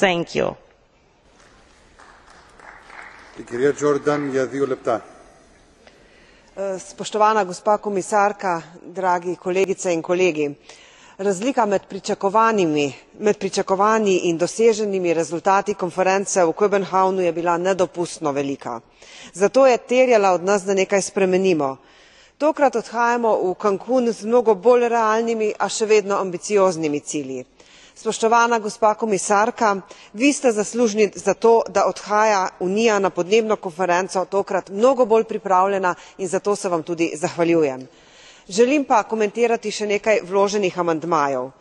Thank you. Spoštovana gospa komisarka, dragi kolegice in kolegi, razlika med pričakovanji in doseženimi rezultati konference v Kopenhavnu je bila nedopustno velika. Zato je terjala od nas, da nekaj spremenimo. Tokrat odhajamo v Cancún z mnogo bolj realnimi, a še vedno ambicioznimi cilji. Spoštovana gospa komisarka, vi ste zaslužni za to, da odhaja Unija na podnebno konferenco tokrat mnogo bolj pripravljena, in zato se vam tudi zahvaljujem. Želim pa komentirati še nekaj vloženih amandmajev.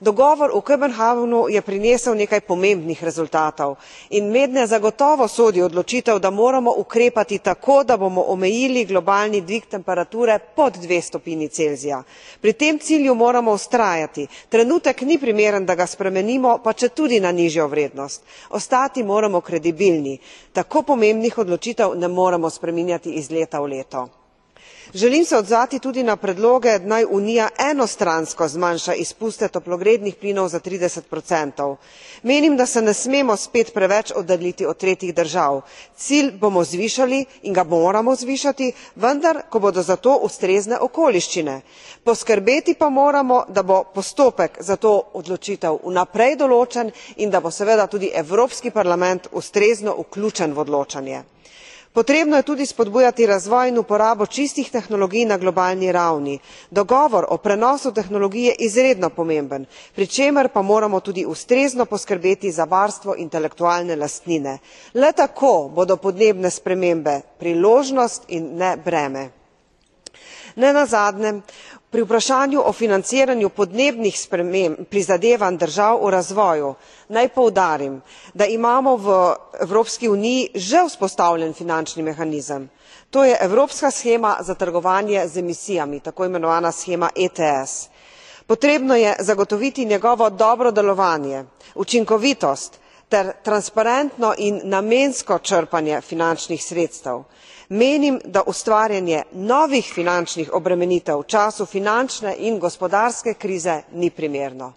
Dogovor v Kopenhavnu je prinesel nekaj pomembnih rezultatov in mednje zagotovo sodi odločitev, da moramo ukrepati tako, da bomo omejili globalni dvig temperature pod 2 stopinji Celzija. Pri tem cilju moramo vztrajati. Trenutek ni primeren, da ga spremenimo, pa četudi na nižjo vrednost. Ostati moramo kredibilni. Tako pomembnih odločitev ne moremo spreminjati iz leta v leto. Želim se odzvati tudi na predloge, naj Unija enostransko zmanjša izpuste toplogrednih plinov za 30%. Menim, da se ne smemo spet preveč oddaljiti od tretjih držav. Cilj bomo zvišali in ga moramo zvišati, vendar, ko bodo za to ustrezne okoliščine. Poskrbeti pa moramo, da bo postopek za to odločitev vnaprej določen in da bo seveda tudi Evropski parlament ustrezno vključen v odločanje. Potrebno je tudi spodbujati razvoj in uporabo čistih tehnologij na globalni ravni. Dogovor o prenosu tehnologije je izredno pomemben, pri čemer pa moramo tudi ustrezno poskrbeti za varstvo intelektualne lastnine. Le tako bodo podnebne spremembe priložnost in ne breme. Nenazadnje, pri vprašanju o financiranju podnebnih prizadevanj držav v razvoju naj poudarim, da imamo v Evropski uniji že vzpostavljen finančni mehanizem. To je Evropska shema za trgovanje z emisijami, tako imenovana shema ETS. Potrebno je zagotoviti njegovo dobro delovanje, učinkovitost ter transparentno in namensko črpanje finančnih sredstev. Menim, da ustvarjanje novih finančnih obremenitev v času finančne in gospodarske krize ni primerno.